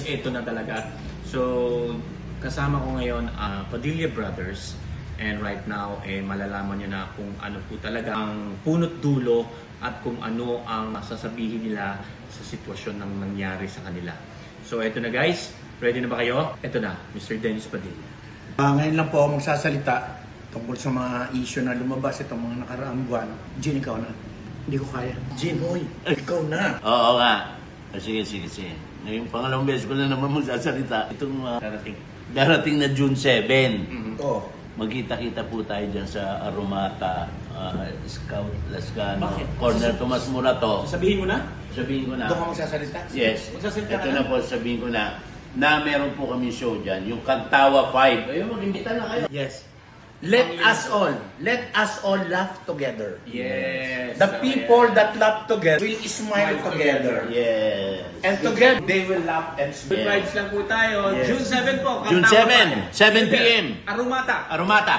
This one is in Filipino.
ito na talaga. So, kasama ko ngayon Padilla Brothers. And right now, malalaman nyo na kung ano po talaga ang punot dulo at kung ano ang sasabihin nila sa sitwasyon ng nangyari sa kanila. So, ito na guys. Ready na ba kayo? Ito na, Mr. Dennis Padilla. Ngayon lang po ako magsasalita tungkol sa mga issue na lumabas itong mga nakaraang buwan. Gin, ikaw na. Hindi ko kaya. Gin, boy, ikaw na. Oo nga. Sige. Ngayong pangalawang beses ko na naman magsasalita. Itong darating na June 7. Oo. Magkita-kita po tayo dyan sa Aromata, Scout Lascano, Bakit? Corner Tomas Murato. Sabihin mo na? Sabihin ko na. Doon ka magsasalita? Yes. Magsasalita Ito ka na po, sabihin ko na meron po kami show dyan, yung Kantawa 5. Ayun, mag-imbita na kayo. Yes. Let us all laugh together. Yes. The people that laugh together will smile together. Yes. And together, they will laugh and Good smile. vibes lang po tayo. Yes. June 7 po. June Kantawa 7, 7 p.m. Aromata. Aromata.